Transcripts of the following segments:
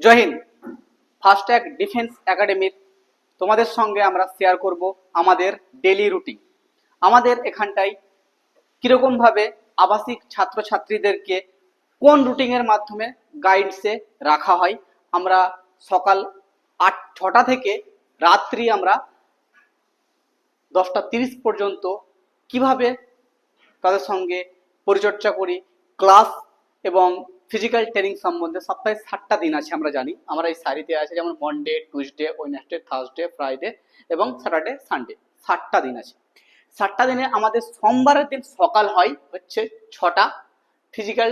জয় Hind. FASTag defence একাডেমির তোমাদের সঙ্গে আমরা শেয়ার করব আমাদের ডেলি রুটিন। আমাদের এখানটায় কিরকম ভাবে আবাসিক ছাত্রছাত্রীদেরকে কোন রুটিনের মাধ্যমে গাইডসে রাখা হয়। আমরা সকাল 6টা থেকে রাত্রি আমরা 10টা 30 পর্যন্ত কিভাবে তাদের সঙ্গে পরিচর্যা করি, ক্লাস এবং ফিজিক্যাল ট্রেনিং সম্বন্ধে। সপ্তাহে 7টা দিন আছে, আমরা জানি আমরা এই সারিতে আছে, যেমন Monday, Tuesday, Wednesday, Thursday, Friday এবং স্যাটারডে, সানডে। 7টা দিন আছে। 7টা দিনে আমাদের সোমবারের দিন সকাল হয় হচ্ছে 6টা, ফিজিক্যাল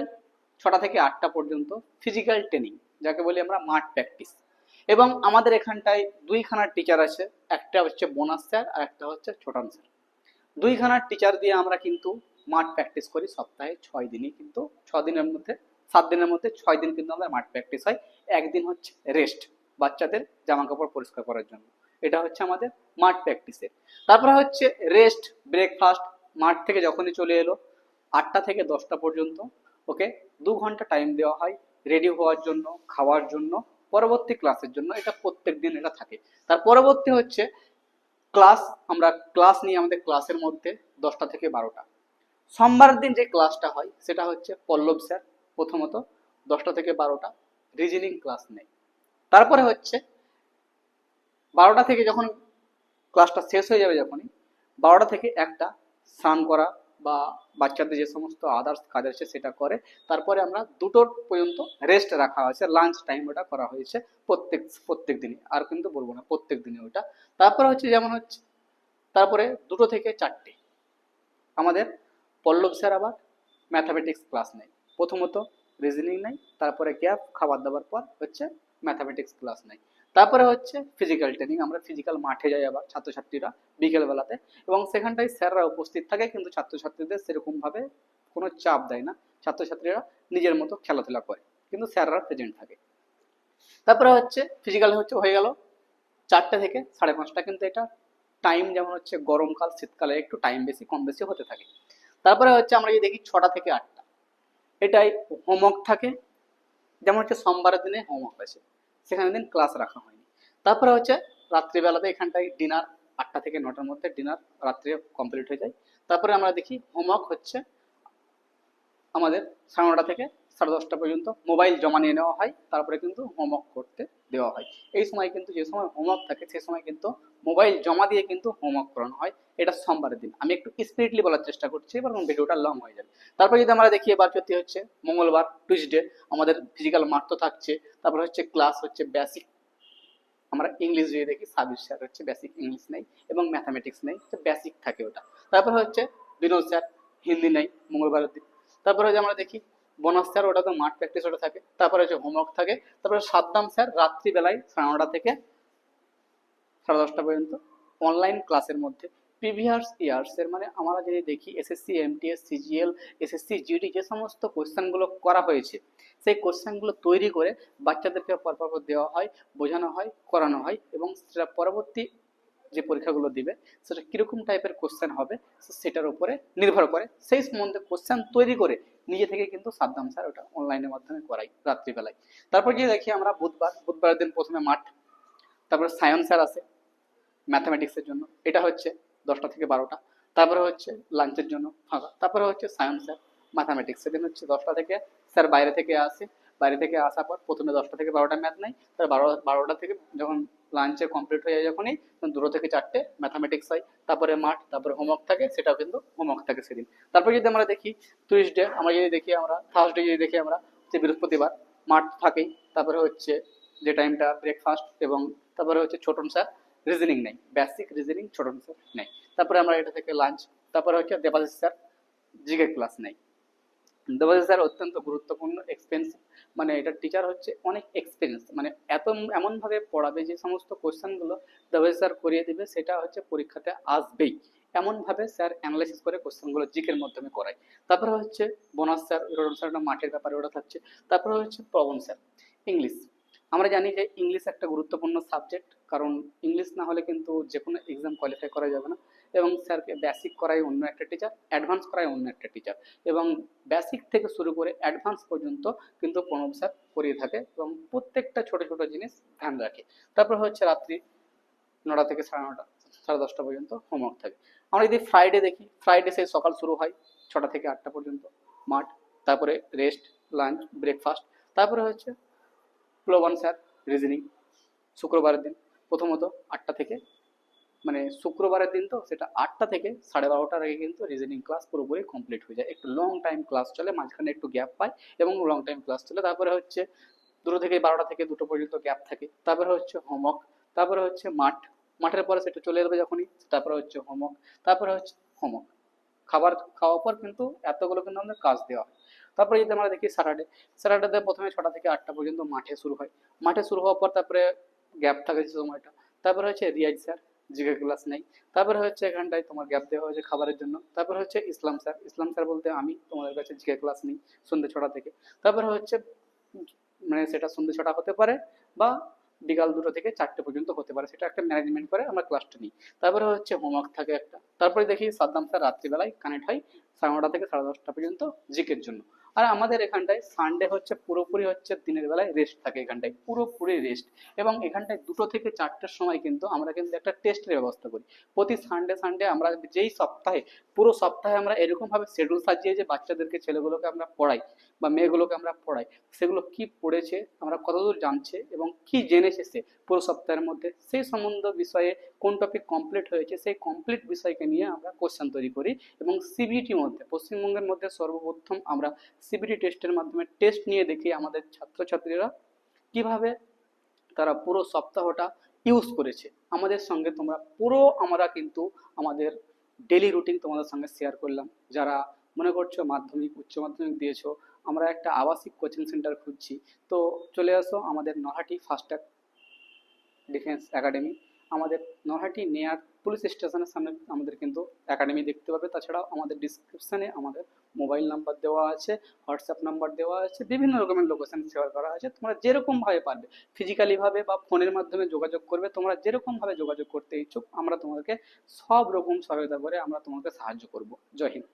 6টা থেকে 8টা পর্যন্ত ফিজিক্যাল ট্রেনিং, যাকে বলি আমরা মাঠ প্র্যাকটিস। এবং আমাদের এখানটায় দুইখানার টিচার আছে, একটা হচ্ছে বোনাস স্যার আর একটা হচ্ছে ছোটন স্যার। দুইখানার টিচার দিয়ে আমরা কিন্তু মাঠ প্র্যাকটিস করি সপ্তাহে 6 দিনই, কিন্তু 6 দিনের মধ্যে 7 দিনের মধ্যে 6 দিন কিন্তু আমাদের মাঠ প্র্যাকটিস হয়। একদিন হচ্ছে রেস্ট, বাচ্চাদের জামা কাপড় পরিষ্কার করার জন্য। এটা হচ্ছে আমাদের মাঠ প্র্যাকটিসের। তারপরে হচ্ছে রেস্ট, ব্রেকফাস্ট। মাঠ থেকে যখনই চলে এলো 8টা থেকে 10টা পর্যন্ত ওকে 2 ঘন্টা টাইম দেওয়া হয় রেডি হওয়ার জন্য, খাওয়ার জন্য, পরবর্তী ক্লাসের জন্য। এটা প্রত্যেক দিন এটা থাকে। তার পরবর্তী হচ্ছে ক্লাস। আমরা ক্লাস নিয়ে আমাদের ক্লাসের মধ্যে 10টা থেকে 12টা। সোমবারের দিন যে ক্লাসটা হয় সেটা হচ্ছে পল্লব স্যার প্রথমত 10টা থেকে 12টা রিজনিং ক্লাস নেয়। তারপরে হচ্ছে 12টা থেকে যখন ক্লাসটা শেষ হয়ে যাবে, যখনই 12টা থেকে 1টা স্নান করা বা বাচ্চাদের যে সমস্ত আদার্স কাজ আছে সেটা করে। তারপরে আমরা 2টো পর্যন্ত রেস্ট রাখা হয়েছে, লাঞ্চ টাইম ওটা করা হয়েছে প্রত্যেক দিনই, আর কিন্তু বলবো না প্রত্যেক দিনই ওটা। তারপরে হচ্ছে যেমন হচ্ছে তারপরে 2টো থেকে 4টে আমাদের পল্লব স্যার আবার ম্যাথামেটিক্স ক্লাস নেয়। প্রথমত রিজনিং নেয়, তারপরে গ্যাপ খাবার দাবার পর হচ্ছে ম্যাথামেটিক্স ক্লাস নেয়। তারপরে হচ্ছে ফিজিক্যাল ট্রেনিং। আমরা ফিজিক্যাল মাঠে যাই আবার ছাত্রছাত্রীরা বিকেলবেলাতে, এবং সেখানটায় স্যাররা উপস্থিত থাকে, কিন্তু ছাত্রছাত্রীদের সেরকমভাবে কোনো চাপ দেয় না। ছাত্রছাত্রীরা নিজের মতো খেলাধুলা করে, কিন্তু স্যাররা প্রেজেন্ট থাকে। তারপরে হচ্ছে ফিজিক্যাল হচ্ছে হয়ে গেল 4টে থেকে 5:30, কিন্তু এটা টাইম যেমন হচ্ছে গরমকাল শীতকালে একটু টাইম বেশি কম বেশি হতে থাকে। তারপরে হচ্ছে আমরা যদি দেখি 6টা থেকে 8টা, এটাই হোমওয়ার্ক থাকে। যেমন হচ্ছে সোমবারের দিনে হোমওয়ার্ক আছে, সেখানে দিন ক্লাস রাখা হয়নি। তারপরে হচ্ছে রাত্রিবেলাতে এখানটায় ডিনার, 8টা থেকে 9টার মধ্যে ডিনার রাত্রে কমপ্লিট হয়ে যায়। তারপরে আমরা দেখি হোমওয়ার্ক হচ্ছে আমাদের 9:30 থেকে 10:30 পর্যন্ত মোবাইল জমা নিয়ে নেওয়া হয়, তারপরে কিন্তু হোমওয়ার্ক করতে দেওয়া হয়। এই সময় কিন্তু যে সময় হোমওয়ার্ক থাকে সে সময় কিন্তু মোবাইল জমা দিয়ে কিন্তু হোমওয়ার্ক করানো হয়। এটা সোমবারের দিন। আমি একটু স্পিডলি বলার চেষ্টা করছি, এবার ভিডিওটা লং হয়ে যাবে। তারপর যদি আমরা দেখি এবার যদি হচ্ছে মঙ্গলবার টুইসডে আমাদের ফিজিক্যাল মাঠ তো থাকছে। তারপর হচ্ছে ক্লাস হচ্ছে বেসিক। আমরা ইংলিশ যদি দেখি সাবির স্যার হচ্ছে বেসিক ইংলিশ নেই এবং ম্যাথামেটিক্স নেই, বেসিক থাকে ওটা। তারপর হচ্ছে বিনোদ স্যার হিন্দি নেই মঙ্গলবারের দিন। তারপরে হচ্ছে আমরা দেখি বোনাস স্যার, ওটা তো মাঠ প্র্যাকটিস ওটা থাকে। তারপরে হচ্ছে হোমওয়ার্ক থাকে। তারপরে সাদ্দাম স্যার রাত্রিবেলায় 9:30 থেকে 10:30 পর্যন্ত অনলাইন ক্লাসের মধ্যে প্রিভিয়াস ইয়ার্স এর, মানে আমরা যদি দেখি SSC, MTS, CGL, SSC, GD যে সমস্ত কোশ্চেনগুলো করা হয়েছে সেই কোশ্চেনগুলো তৈরি করে বাচ্চাদেরকে পরপর দেওয়া হয়, বোঝানো হয়, করানো হয়, এবং সেটা পরবর্তী যে পরীক্ষাগুলো দিবে সেটা কিরকম টাইপের কোশ্চেন হবে সেটার উপরে নির্ভর করে সেই সম্বন্ধে কোশ্চেন তৈরি করে নিজে থেকে কিন্তু সাদ্দাম স্যার ওটা অনলাইনের মাধ্যমে করাই রাত্রিবেলায়। তারপর গিয়ে দেখি আমরা বুধবারের দিন প্রথমে মাঠ, তারপরে সায়ন স্যার আসে ম্যাথামেটিক্সের জন্য, এটা হচ্ছে 10টা থেকে 12টা। তারপরে হচ্ছে লাঞ্চের জন্য ফাঁকা। তারপরে হচ্ছে সায়েন্স স্যার ম্যাথামেটিক্স, সেদিন হচ্ছে 10টা থেকে স্যার বাইরে থেকে আসে। বাইরে থেকে আসার পর প্রথমে 10টা থেকে 12টা ম্যাথ নেই, তার 12টা থেকে যখন লাঞ্চে কমপ্লিট হয়ে যায় যখনই, 2টো থেকে 4টে ম্যাথামেটিক্স হয়। তারপরে মাঠ, তারপরে হোমওয়ার্ক থাকে, সেটাও কিন্তু হোমওয়ার্ক থাকে সেদিন। তারপর যদি আমরা দেখি টুইসডে, আমরা যদি দেখি আমরা থার্সডে যদি দেখি আমরা যে বৃহস্পতিবার মাঠ থাকেই। তারপরে হচ্ছে যে টাইমটা ব্রেকফাস্ট, এবং তারপরে হচ্ছে ছোটন স্যার রিজনিং নেই, বেসিক রিজনিং ছোটন স্যার নেই। তারপরে আমরা এটা থেকে লাঞ্চ। তারপরে হচ্ছে দেবাশিস স্যার জিকে ক্লাস নেই। দেবাশিস স্যার অত্যন্ত গুরুত্বপূর্ণ এক্সপেন্স, মানে এটা টিচার হচ্ছে অনেক এক্সপিরিয়েন্স, মানে এমনভাবে পড়াবে যে সমস্ত কোশ্চেনগুলো দেবাশিস স্যার করিয়ে দেবে সেটা হচ্ছে পরীক্ষাতে আসবেই, এমনভাবে স্যার অ্যানালাইসিস করে কোশ্চেনগুলো জিকের মাধ্যমে করায়। তারপরে হচ্ছে বোনাস স্যার, রোডন স্যার মাঠের ব্যাপারে ওটা থাকছে। তারপরে হচ্ছে পবন স্যার ইংলিশ। আমরা জানি যে ইংলিশ একটা গুরুত্বপূর্ণ সাবজেক্ট, কারণ ইংলিশ না হলে কিন্তু যে কোনো এক্সাম কোয়ালিফাই করা যাবে না। এবং স্যারকে বেসিক করায় অন্য একটা টিচার, অ্যাডভান্স করায় অন্য একটা টিচার, এবং বেসিক থেকে শুরু করে অ্যাডভান্স পর্যন্ত কিন্তু প্রণব স্যার করিয়ে থাকে এবং প্রত্যেকটা ছোট ছোট জিনিস ধ্যান রাখে। তারপর হচ্ছে রাত্রি 9টা থেকে 9:30, 10:30 পর্যন্ত হোমওয়ার্ক থাকে। আমরা যদি ফ্রাইডে দেখি, ফ্রাইডে সেই সকাল শুরু হয় 6টা থেকে 8টা পর্যন্ত মাঠ, তারপরে রেস্ট, লাঞ্চ, ব্রেকফাস্ট, তারপরে হচ্ছে প্লবন স্যার রিজনিং শুক্রবারের দিন প্রথমত 8টা থেকে, মানে শুক্রবারের দিন তো সেটা 8টা থেকে 12:30টার আগে কিন্তু রিজনিং ক্লাস পুরোপুরি কমপ্লিট হয়ে যায়। একটু লং টাইম ক্লাস চলে, মাঝখানে একটু গ্যাপ পায় এবং লং টাইম ক্লাস চলে। তারপরে হচ্ছে 2টো থেকে 12টা থেকে 2টো পর্যন্ত গ্যাপ থাকে। তারপরে হচ্ছে হোমওয়ার্ক, তারপরে হচ্ছে মাঠের পরে সেটা চলে যাবে যখনই, তারপরে হচ্ছে হোমওয়ার্ক, তারপরে হচ্ছে হোমওয়ার্ক, খাবার খাওয়ার পর কিন্তু এতগুলো কিন্তু আমাদের কাজ দেওয়া হয়। তারপরে যদি আমরা দেখি স্যাটারডেতে প্রথমে 6টা থেকে 8টা পর্যন্ত মাঠে শুরু হয়। মাঠে শুরু হওয়ার পর তারপরে গ্যাপ থাকে যে সময়টা, তারপরে হচ্ছে রিয়াজ স্যার জিকে ক্লাস নেই। তারপরে হচ্ছে এখানটায় তোমার গ্যাপ দেওয়া হয়েছে খাবারের জন্য। তারপরে হচ্ছে ইসলাম স্যার বলতে আমি তোমাদের কাছে জিকে ক্লাস নিই সন্ধ্যে 6টা থেকে। তারপরে হচ্ছে মানে সেটা সন্ধ্যে 6টা হতে পারে বা বিকাল 2টো থেকে 4টে পর্যন্ত হতে পারে, সেটা একটা ম্যানেজমেন্ট করে আমরা ক্লাসটা নিই। তারপরে হচ্ছে হোমওয়ার্ক থাকে একটা। তারপরে দেখি সাদ্দাম স্যার রাত্রিবেলায় কানেক্ট হয় 9:30 থেকে 10:30 পর্যন্ত জিকের জন্য। আর আমাদের এখানটায় সানডে হচ্ছে পুরোপুরি হচ্ছে দিনের বেলায় রেস্ট থাকে, এখানটায় পুরোপুরি রেস্ট। এবং এখানটায় 2টো থেকে 4টের সময় কিন্তু আমরা কিন্তু একটা টেস্টের ব্যবস্থা করি প্রতি সানডে আমরা, যেই সপ্তাহে পুরো সপ্তাহে আমরা এরকম ভাবে শিডিউল সাজিয়ে যে বাচ্চাদেরকে, ছেলেগুলোকে আমরা পড়াই বা মেয়েগুলোকে আমরা পড়াই, সেগুলো কি পড়েছে, আমরা কতদূর জানছে এবং কি জেনেছে সে পুরো সপ্তাহের মধ্যে, সেই সম্বন্ধ বিষয়ে কোন টপিক কমপ্লিট হয়েছে, সেই কমপ্লিট বিষয়কে নিয়ে আমরা কোশ্চেন তৈরি করি। এবং সিবিটির মধ্যে, পশ্চিমবঙ্গের মধ্যে সর্বপ্রথম আমরা সিবিটি টেস্টের মাধ্যমে টেস্ট নিয়ে দেখি আমাদের ছাত্রছাত্রীরা কিভাবে তারা পুরো সপ্তাহটা ইউজ করেছে। আমাদের সঙ্গে তোমরা পুরো, আমরা কিন্তু আমাদের ডেলি রুটিন তোমাদের সঙ্গে শেয়ার করলাম। যারা মনে করছো মাধ্যমিক উচ্চ মাধ্যমিক দিয়েছো, আমরা একটা আবাসিক কোচিং সেন্টার খুঁজছি, তো চলে আসো আমাদের নরহাটি ফাস্ট্যাগ ডিফেন্স একাডেমি। আমাদের নরহাটি নেয়ার পুলিশ স্টেশনের সামনে আমাদের কিন্তু একাডেমি দেখতে পাবে। তাছাড়াও আমাদের ডিসক্রিপশানে আমাদের মোবাইল নাম্বার দেওয়া আছে, হোয়াটসঅ্যাপ নাম্বার দেওয়া আছে, বিভিন্ন রকমের লোকেশন শেয়ার করা আছে। তোমরা যেরকমভাবে পারবে ফিজিক্যালিভাবে বা ফোনের মাধ্যমে যোগাযোগ করবে, তোমরা যেরকমভাবে যোগাযোগ করতে ইচ্ছুক আমরা তোমাদেরকে সব রকম সহায়তা করে আমরা তোমাকে সাহায্য করব। জয় হিন্দ।